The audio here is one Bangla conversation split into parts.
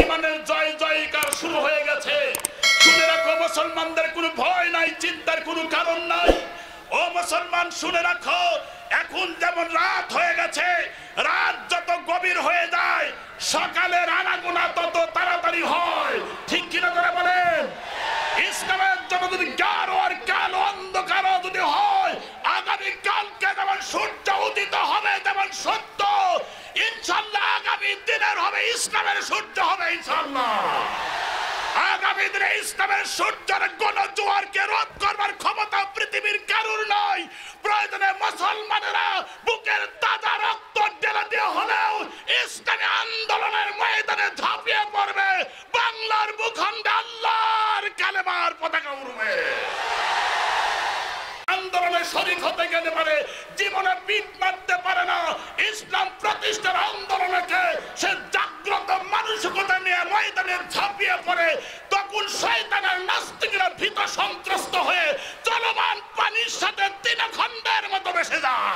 ইমানের জয় জয়কার শুরু হয়ে গেছে। শুনে রাখো মুসলমানদের কোনো ভয় নাই, চিন্তার কোনো কারণ নাই। ও মুসলমান শুনে রাখো, এখন যেমন রাত হয়ে গেছে, রাত যত গভীর হয়ে যায় সকালের আনাগোনা তত তাড়াতাড়ি হয়, ঠিক কিনা করে বলেন? ইসলামের জন্য যদি গাঢ় আর কালো অন্ধকার যদি হয়, আগামী কালকে যেমন সূর্য উদিত হবে যেমন সত্য, ইনশাআল্লাহ আগামী দিনের হবে ইসলামের সূর্য হবে ইনশাআল্লাহ। আগামী দিনে ইসলামের সূর্যের গণজোয়ারকে রোধ করবার ক্ষমতা পৃথিবীর কারুর নয়। প্রয়োজনে মুসলমানেরা বুকের তাজা রক্ত ঢেলে দিয়ে হলেও ইসলামী আন্দোলনের ময়দানে ঝাঁপিয়ে পড়বে। বাংলার ভূখণ্ডে আল্লাহর কালেমার পতাকা উড়বে। আন্দোলনে শরীক হতে গেলে পারে জীবনে পিঠ মারতে পারে না। ইসলাম প্রতিষ্ঠার আন্দোলনকে সে জাগ্রত মানসিকতা নিয়ে ময়দানে ঝাঁপিয়ে পড়ে, তখন শয়তানের নাস্তিকরা ভীত সন্ত্রস্ত হয়ে চলমান পানির সাথে তৃণখণ্ডের মতো ভেসে যায়।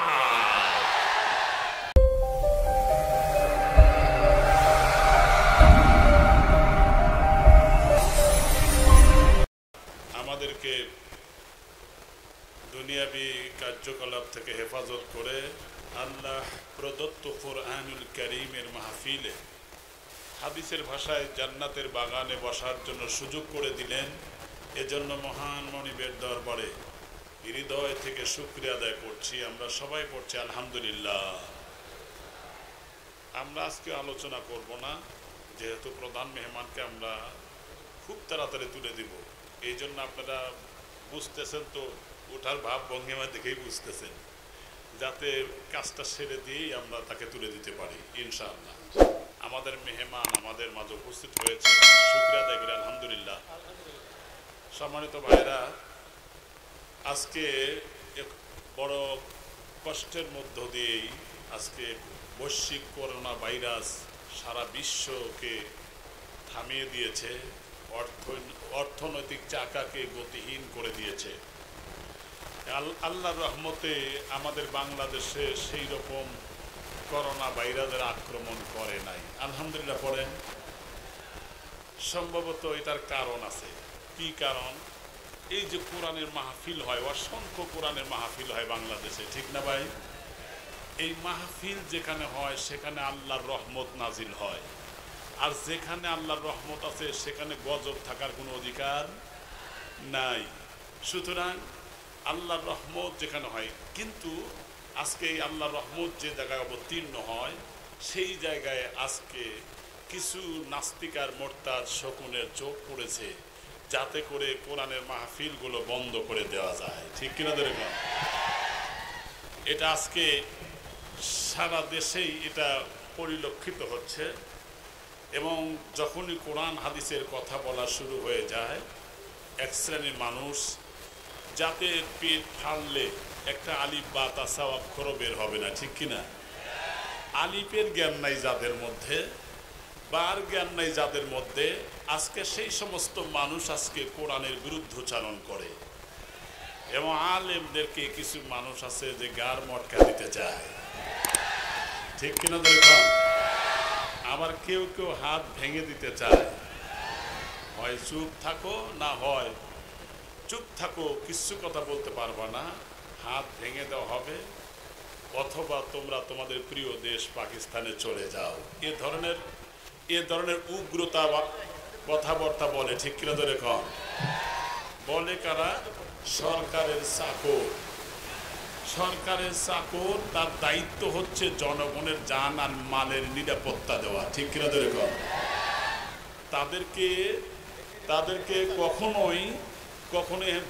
আমাদেরকে দুনিয়াবী কার্যকলাপ থেকে হেফাজত করে আল্লাহ প্রদত্ত কোরআনুল কারীমের মাহফিলে হাদিসের ভাষায় জান্নাতের বাগানে বসার জন্য সুযোগ করে দিলেন। এজন্য মহান মনিবের দরবারে হৃদয় থেকে শুকরিয়া আদায় করছি। আমরা সবাই পড়ছি আলহামদুলিল্লাহ। আমরা আজকে আলোচনা করব না, যেহেতু প্রধান মেহমানকে আমরা খুব তাড়াতাড়ি তুলে দিব। এই জন্য আপনারা বুঝতেছেন তো, ওঠার ভাব ভঙ্গিমা দেখেই বুঝতেছেন, যাতে কাজটা সেরে দিয়েই আমরা তাকে তুলে দিতে পারি ইনশাআল্লাহ। আমাদের মেহমান আমাদের মাঝে উপস্থিত হয়েছে, শুকরিয়া আদায় করি আলহামদুলিল্লাহ। সম্মানিত ভাইরা, আজকে এক বড় কষ্টের মধ্য দিয়েই আজকে বৈশ্বিক করোনা ভাইরাস সারা বিশ্বকে থামিয়ে দিয়েছে, অর্থনৈতিক চাকাকে গতিহীন করে দিয়েছে। আল্লাহর রহমতে আমাদের বাংলাদেশে সেই রকম করোনা ভাইরাসের আক্রমণ করে নাই আলহামদুলিল্লাহ। পড়েন, সম্ভবত এটার কারণ আছে। কি কারণ? এই যে কোরআনের মাহফিল হয়, অসংখ্য কোরআনের মাহফিল হয় বাংলাদেশে, ঠিক না ভাই? এই মাহফিল যেখানে হয় সেখানে আল্লাহর রহমত নাজিল হয়, আর যেখানে আল্লাহর রহমত আছে সেখানে গজব থাকার কোনো অধিকার নাই। সুতরাং আল্লাহর রহমত যেখানে হয়, কিন্তু আজকে এই আল্লাহর রহমত যে জায়গায় অবতীর্ণ হয় সেই জায়গায় আজকে কিছু নাস্তিকার মোরতাদ শকুনের চোখ পড়েছে, যাতে করে কোরআনের মাহফিলগুলো বন্ধ করে দেওয়া যায়, ঠিক কিনা ধরে? এটা আজকে সারা দেশেই এটা পরিলক্ষিত হচ্ছে। এবং যখনই কোরআন হাদিসের কথা বলা শুরু হয়ে যায়, এক শ্রেণীর মানুষ যাতে পেট ফাড়লে একটা আলিফ বা তাসা অক্ষরও বের হবে না, ঠিক কিনা? আলিফের জ্ঞান নাই যাদের মধ্যে, বার জ্ঞান নাই যাদের মধ্যে, আজকে সেই সমস্ত মানুষ আজকে কোরআনের বিরুদ্ধচারণ করে। এবং আলেমদেরকে কিছু মানুষ আছে যে গার মটকা দিতে চায়, ঠিক কিনা দেখুন? আবার কেউ কেউ হাত ভেঙে দিতে চায়। হয় চুপ থাকো, না হয় চুপ থাকো, কিছু কথা বলতে পারবা না, হাত ভেঙে দেওয়া হবে, অথবা তোমরা তোমাদের প্রিয় দেশ পাকিস্তানে চলে যাও। এ ধরনের উগ্রতা কথাবার্তা বলে, ঠিক কিনা ধরে কম বলে কারা? সরকারের চাকর। সরকারের চাকর, তার দায়িত্ব হচ্ছে জনগণের জান আর মালের নিরাপত্তা দেওয়া, ঠিক কিনা ধরে কম। তাদেরকে কখনোই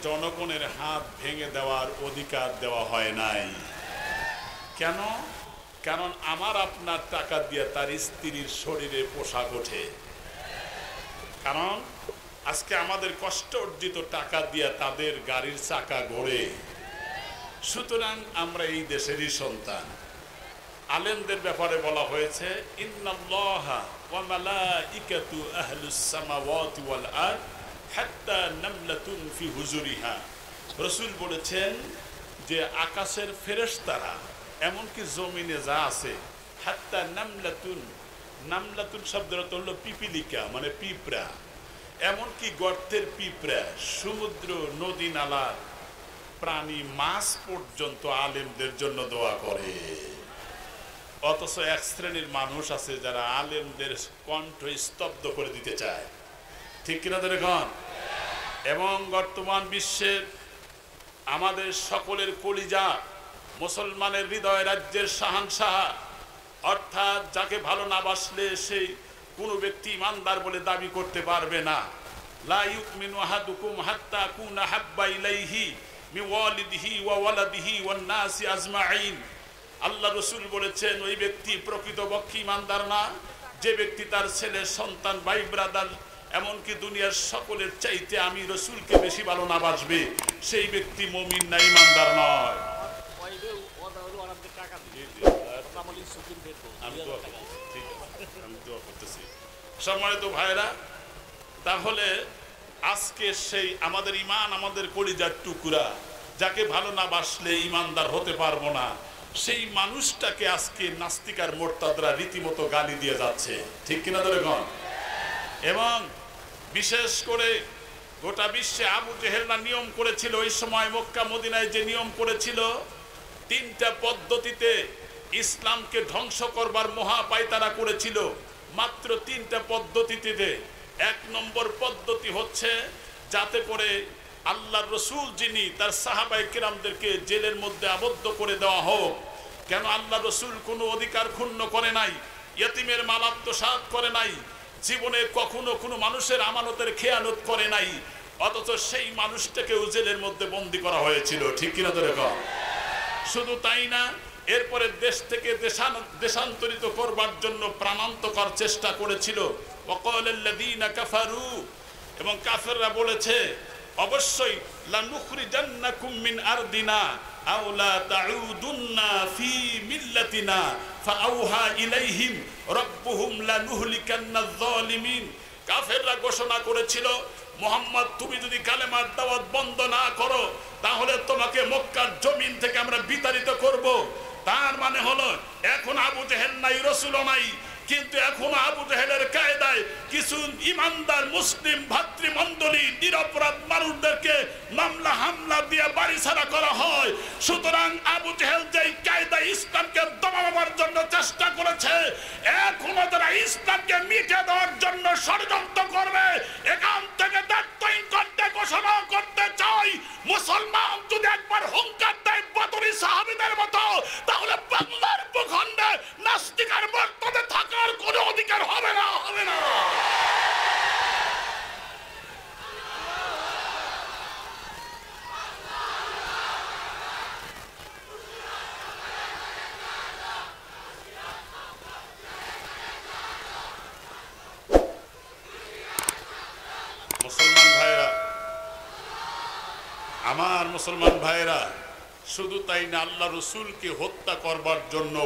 জনগণের হাত ভেঙে দেওয়ার অধিকার দেওয়া হয় নাই। কেন? কারণ আমার আপনার টাকা দিয়ে তার স্ত্রীর শরীরে পোশাক ওঠে। কারণ আজকে আমাদের কষ্ট অর্জিত টাকা দিয়ে তাদের গাড়ির চাকা গড়ে। সুতরাং আমরা এই দেশেরই সন্তান। আলেমদের ব্যাপারে বলা হয়েছে, ইন্নাল্লাহা ওয়া মালাইকাতু আহলুস সামাওয়াতি ওয়াল আরদ হাত্তা নামলাতুন ফি হুজুরিহা। রাসূল বলেছেন যে আকাশের ফেরেশতারা, এমনকি জমিনে যা আছে, হাত্তা নামলাতুন নামলাতুন শব্দটা হলো পিপিলিকা, মানে পিঁপড়া। এমনকি গর্তের পিঁপড়া, সমুদ্র নদী নালার প্রাণী মাছ পর্যন্ত আলেমদের জন্য দোয়া করে। অথচ এক শ্রেণীর মানুষ আছে যারা আলেমদের কণ্ঠ স্তব্ধ করে দিতে চায়, ঠিক কিনা দেখুন। এবং বর্তমান বিশ্বের আমাদের সকলের কলিজা, মুসলমানের হৃদয় রাজ্যের শাহানশাহ, অর্থাৎ যাকে ভালো না বাসলে সেই কোনো ব্যক্তি ইমানদার বলে দাবি করতে পারবে না। লা ইউমিনু আহাদুকুম হাত্তা কুনা হাব্বা ইলাইহি মিন ওয়ালিদিহি ওয়া ওয়ালাদিহি ওয়ান নাসি আজমাইন। আল্লাহ রাসূল বলেছেন, ওই ব্যক্তি প্রকৃতপক্ষে ইমানদার না যে ব্যক্তি তার ছেলে, সন্তান, ভাই ব্রাদার, এমনকি দুনিয়ার সকলের চাইতে আমি রাসূলকে বেশি ভালো না বাসবে, সেই ব্যক্তি মুমিন না, ইমানদার নয়। সম্মানিত ভাইরা, তাহলে আজকে সেই আমাদের ইমান, আমাদের কলিজার টুকরা, যাকে ভালো না বাসলে ইমানদার হতে পারবো না, সেই মানুষটাকে আজকে নাস্তিক আর মোরতাদরা রীতিমতো গালি দিয়ে যাচ্ছে, ঠিক কিনা দেখুন। এবং বিশেষ করে গোটা বিশ্বে আবু জেহেলরা নিয়ম করেছিল, ওই সময় মক্কা মদিনায় যে নিয়ম করেছিল, 3টা পদ্ধতিতে ইসলামকে ধ্বংস করবার মহাপায়তারা করেছিল। মাত্র 3টা পদ্ধতিতে। 1 নম্বর পদ্ধতি হচ্ছে যাতে করে আল্লাহর রাসূল যিনি, তার সাহাবায়ে কেরামদেরকে জেলের মধ্যে আবদ্ধ করে দেওয়া হোক। কেন? আল্লাহর রাসূল কোনো অধিকার ক্ষুণ্ণ করে নাই, ইয়তিমের মাল আত্মসাৎ করে নাই, জীবনে কখনো কোনো মানুষের আমানতের খেয়ানত করে নাই, অথচ সেই মানুষটাকেও জেলের মধ্যে বন্দী করা হয়েছিল, ঠিক কিনা তো রেখা। শুধু তাই না, এরপরে দেশ থেকে দেশান্তরিত করবার জন্য প্রাণান্তকর চেষ্টা করেছিল। ওয়াকালাল্লাযীনা কাফারু, এবং কাফেররা বলেছে অবশ্যই লানুখরিজান্নাকুম মিন আরদিনা আও লা তাউদুন্না ফি মিল্লাতিনা ফাআওহা ইলাইহিম রাব্বুহুম লানুহলিকান্নায যালিমিন। কাফেররা ঘোষণা করেছিল, মুহাম্মদ তুমি যদি কালেমার দাওয়াত বন্ধ না করো তাহলে তোমাকে মক্কার জমিন থেকে আমরা বিতাড়িত করব। তার মানে হলো এখন আবু জেহেল নাই, রাসূলও নাই, কিন্তু এখন আবু জেহেলের কায়দায় কিছু ইমানদার মুসলিম ভাতৃমণ্ডলী নিরপরাধ মানুষদেরকে মামলা হামলা দিয়ে বাড়ি ছাড়া করা হয়। সুতরাং আবু জেহেল যেই কায়দায় ইসলামকে দমাবার জন্য চেষ্টা করেছে, এখনো যারা ইসলামকে মিটিয়ে দেওয়ার জন্য ষড়যন্ত্র করবে, এখান থেকে দায়িত্বহীন করতে ঘোষণা করতে চাই, মুসলমান যদি একবার হুঙ্কার দেয় বদরি সাহাবীদের মতো, তাহলে বাংলার ভূখণ্ডে নাস্তিকের মর্তদে থাকার কোনো অধিকার হবে না, হবে না। মুসলমান ভাইরা, আমার মুসলমান ভাইরা, শুধু তাই না, আল্লাহ রাসূলকে হত্যা করবার জন্য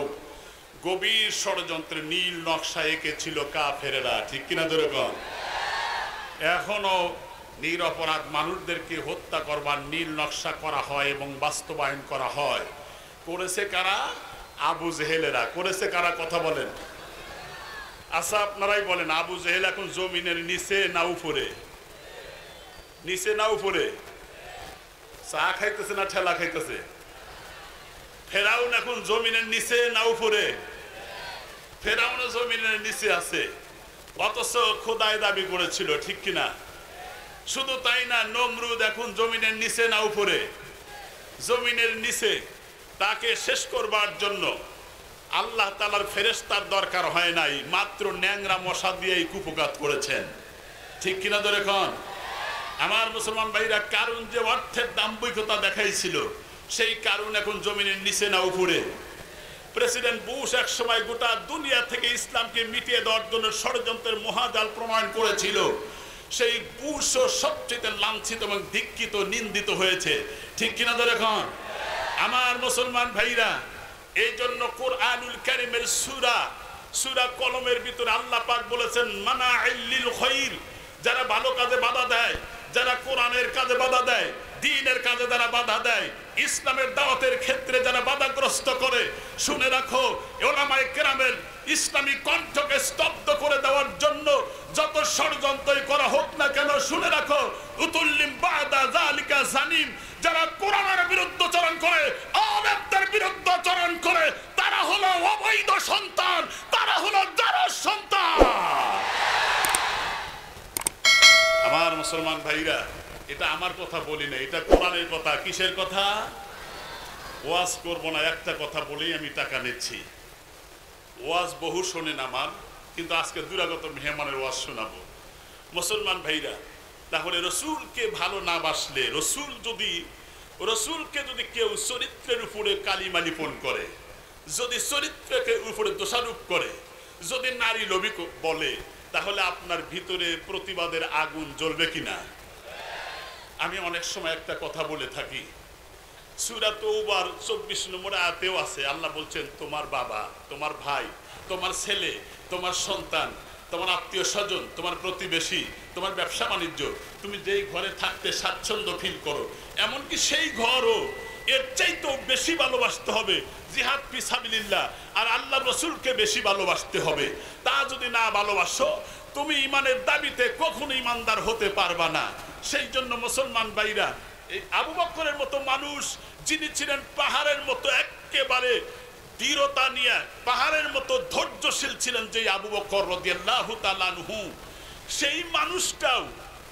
গভীর ষড়যন্ত্রে নীল নকশা এঁকেছিল কাফেরেরা, ঠিক কিনা ধরে কন। এখনো নিরপরাধ মানুষদেরকে হত্যা করবার নীল নকশা করা হয় এবং বাস্তবায়ন করা হয়। করেছে কারা? আবু জেহেলেরা। করেছে কারা? কথা বলেন। আচ্ছা আপনারাই বলেন, আবু জেহেল এখন জমিনের নিচে না উপরে? নিচে না উপরে? চা খাইতেছে না ঠেলা খাইতেছে? ফেরাউন এখন জমিনের নিচে না উপরে? ফেরাউন জমিনের নিচে আছে, অথচ খোদাই দাবি করেছিল, ঠিক কিনা? শুধু তাই না, নমরুদ এখন জমিনের নিচে না উপরে? জমিনের নিচে। তাকে শেষ করবার জন্য আল্লাহ তাআলার ফেরেশতার দরকার হয় নাই, মাত্র ন্যাংরা মশা দিয়েই কুপঘাত করেছেন, ঠিক কিনা ধরে কন। আমার মুসলমান ভাইরা, কারণ যে অর্থের দাম্ভিকতা দেখাইছিল, সেই কারণ এখন জমিনের নিচে না উপরে? প্রেসিডেন্ট বুশ এক সময় গোটা দুনিয়া থেকে ইসলামকে মিটিয়ে দেওয়ার জন্য ষড়যন্ত্রের মহাজাল প্রমাণ করেছিল। সেই বুশও সবচেয়ে লাঞ্ছিত এবং ধিক্কিত, নিন্দিত হয়েছে, ঠিক কিনা ধরে এখন। আমার মুসলমান ভাইরা, এই জন্য কোরআনুল কারীমের সূরা কলমের ভিতরে আল্লাহ পাক বলেছেন, মানাইল লিল খায়র, যারা ভালো কাজে বাধা দেয়, যারা কোরআনের কাজে বাধা দেয়, দ্বীনের কাজে যারা বাধা দেয়, ইসলামের দাওয়াতের ক্ষেত্রে যারা বাধাগ্রস্ত করে, শুনে রাখো উলামায়ে কেরামের ইসলামী কণ্ঠকে স্তব্ধ করে দেওয়ার জন্য যত ষড়যন্ত্রই করা হোক না কেন, শুনে রাখো উতুল্লিম বাদা যালিকা জানিম, যারা কোরআনের বিরুদ্ধাচরণ করে, আলেমদের বিরুদ্ধাচরণ করে, তারা হলো অবৈধ সন্তান, তারা হলো জারজ সন্তান। আমার মুসলমান ভাইরা, এটা আমার কথা বলি না, এটা কোরআনের কথা। কিসের কথা? ওয়াজ করব না, একটা কথা বলেই আমি টাকা নিচ্ছি। ওয়াজ বহু শোনেন আমার, কিন্তু আজকে দুরাগত মেহমানের ওয়াজ শোনাবো। মুসলমান ভাইরা, তাহলে রসুলকে ভালো না বাসলে, রসুলকে যদি কেউ চরিত্রের উপরে কালিমা লিপন করে, যদি চরিত্রকে উপরে দোষারোপ করে, যদি নারী লোভী বলে, তাহলে আপনার ভিতরে প্রতিবাদের আগুন জ্বলবে কিনা? আমি অনেক সময় একটা কথা বলে থাকি, সূরা তাওবার 24 নম্বর আয়াতেও আছে, আল্লাহ বলছেন তোমার বাবা, তোমার ভাই, তোমার ছেলে, তোমার সন্তান, তোমার আত্মীয় স্বজন, তোমার প্রতিবেশী, তোমার ব্যবসা বাণিজ্য, তুমি যেই ঘরে থাকতে স্বাচ্ছন্দ্য ফিল করো, এমনকি সেই ঘরও এর চাইতেও বেশি ভালোবাসতে হবে জিহাদ ফি সাবিলিল্লাহ, আর আল্লাহ রসুলকে বেশি ভালোবাসতে হবে। তা যদি না ভালোবাসো, তুমি ইমানের দাবিতে কখনো ইমানদার হতে পারবা না। সেই জন্য মুসলমান ভাইরা, এই আবু বকরের মতো মানুষ, যিনি ছিলেন পাহাড়ের মতো একেবারে দৃঢ়তা নিয়ে, পাহাড়ের মতো ধৈর্যশীল ছিলেন যে আবু বকর রাদিয়াল্লাহু তাআলা আনহু, সেই মানুষটাও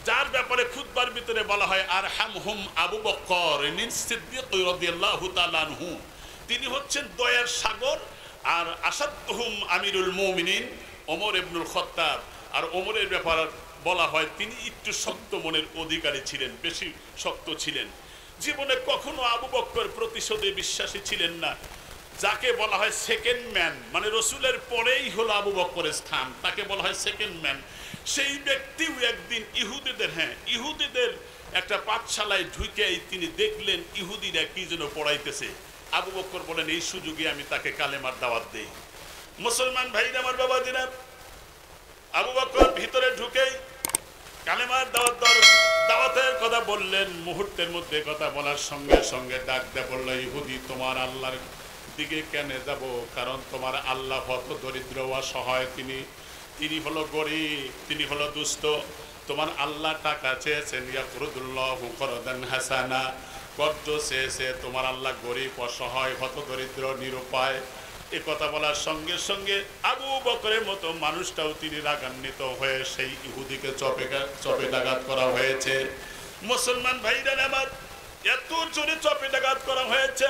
যার ব্যাপারে খুতবার ভিতরে বলা হয় আরহামহুম আবু বকর সিদ্দিক রাদিয়াল্লাহু তাআলা আনহু, তিনি হচ্ছেন দয়ার সাগর। আর আসাদহুম আমিরুল মুমিনিন ওমর ইবনুল খাত্তাব, আর ওমরের ব্যাপারে বলা হয় তিনি একটু শক্ত মনের অধিকারী ছিলেন, বেশি শক্ত ছিলেন। জীবনে কখনো আবু বকর প্রতিশোধে বিশ্বাসী ছিলেন না। যাকে বলা হয় সেকেন্ড ম্যান, মানে রসুলের পরেই হলো আবু বকরের স্থান, তাকে বলা হয় সেকেন্ড ম্যান। সেই ব্যক্তিও একদিন ইহুদিদের একটা পাঠশালায় ঢুকে তিনি দেখলেন ইহুদিরা কি যেন পড়াইতেছে। আবু বকর বলেন এই সুযোগে আমি তাকে কালেমার দাওয়াত দেই। মুসলমান ভাইরা, আমার বাবাজিরা, আবু বকর ভিতরে ঢুকেই কালেমার দাওয়াতের কথা বললেন। মুহূর্তের মধ্যে কথা বলার সঙ্গে সঙ্গে ডাক দিয়ে বলল, ইহুদি তোমার আল্লাহর দিকে কেন যাব? কারণ তোমার আল্লাহ হত দরিদ্র অসহায়, তিনি হলো গরিব, তিনি হলো দুস্থ। তোমার আল্লাহ টাকা চেয়েছেন, ইয়াকুরুদুল্লাহু করদান হাসানা, কর্জ চেয়েছে। তোমার আল্লাহ গরিব, অসহায়, হত দরিদ্র, নিরুপায়। এ কথা বলার সঙ্গে সঙ্গে আবু বকরের মতো মানুষটাও তিনি রাগান্বিত হয়ে সেই ইহুদিকে চপেটাঘাত করা হয়েছে। মুসলমান ভাইরা আমার, এত জোরে চপেটাঘাত করা হয়েছে,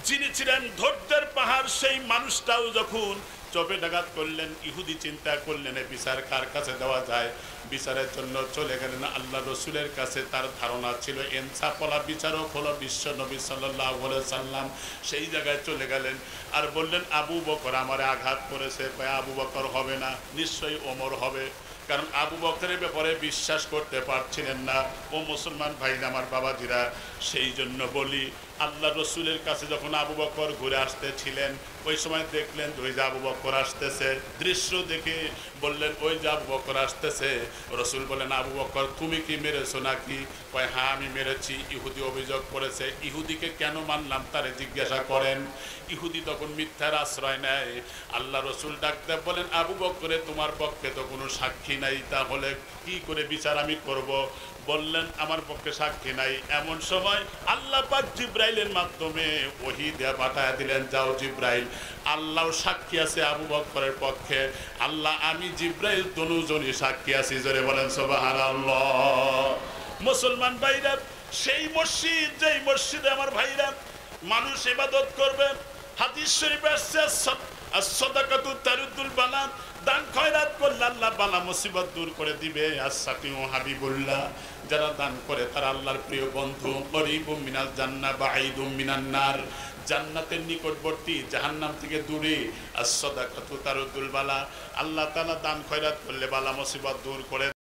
যিনি ছিলেন ধৈর্যের পাহাড়, সেই মানুষটাও যখন চপেটাঘাত করলেন, ইহুদি চিন্তা করলেন বিচার কার কাছে দেওয়া যায়। বিচারের জন্য চলে গেলেন আল্লাহ রসুলের কাছে। তার ধারণা ছিল ইনসাফওয়ালা বিচারক হলো বিশ্ব নবী সাল্লাল্লাহু আলাইহি সাল্লাম। সেই জায়গায় চলে গেলেন আর বললেন, আবু বকর আমারে আঘাত করেছে। আবু বকর হবে না, নিশ্চয়ই ওমর হবে। কারণ আবু বকরের ব্যাপারে বিশ্বাস করতে পারছিলেন না। ও মুসলমান ভাই আমার বাবাজিরা, সেই জন্য বলি, আল্লাহ রসুলের কাছে যখন আবু বকর ঘুরে আসতেছিলেন, ওই সময় দেখলেন ওই যে আবু বকর আসতেছে। দৃশ্য দেখে বললেন, ওই যে আবু বকর আসতেছে। রসুল বলেন, আবু বকর তুমি কি মেরেছো নাকি? কয় হ্যাঁ আমি মেরেছি। ইহুদি অভিযোগ করেছে। ইহুদিকে কেন মানলাম তারে জিজ্ঞাসা করেন। ইহুদি তখন মিথ্যার আশ্রয় নেয়। আল্লাহ রসুল ডাকতে বলেন, আবু বকরে তোমার পক্ষে তো কোনো সাক্ষী নাই, তাহলে কি করে বিচার আমি করব? বললেন, আমার পক্ষে সাক্ষী নাই। এমন সময় আল্লাহ পাক জিব্রাইলের মাধ্যমে ওহী দিয়ে পাঠায় দিলেন, যাও জিব্রাইল, আল্লাহ সাক্ষী আছে আবু বকরের পক্ষে। আল্লাহ আমি জিব্রাইল দুজনই সাক্ষী আছি। জোরে বলেন সুবহানাল্লাহ। মুসলমান ভাইরা, সেই মসজিদ, যেই মসজিদে আমার ভাইরা মানুষ ইবাদত করবে, হাদিস শরীফে আসছে as-সাদাকাতু তারুদ্দুল বালা, দান খয়রাত করলে আল্লাহ বালা মুসিবত দূর করে দিবে। as-সাকিউ হাবিবুল্লাহ, যারা দান করে তারা আল্লাহর প্রিয় বন্ধু। করিবুম মিনাল জান্নাহ বাঈদুম মিনান নার, জান্নাতের নিকটবর্তী, জাহান্নাম থেকে দূরে। as-সাদাকাতু তারুদ্দুল বালা, আল্লাহ তাআলা দান খয়রাত করলে বালা মুসিবত দূর করে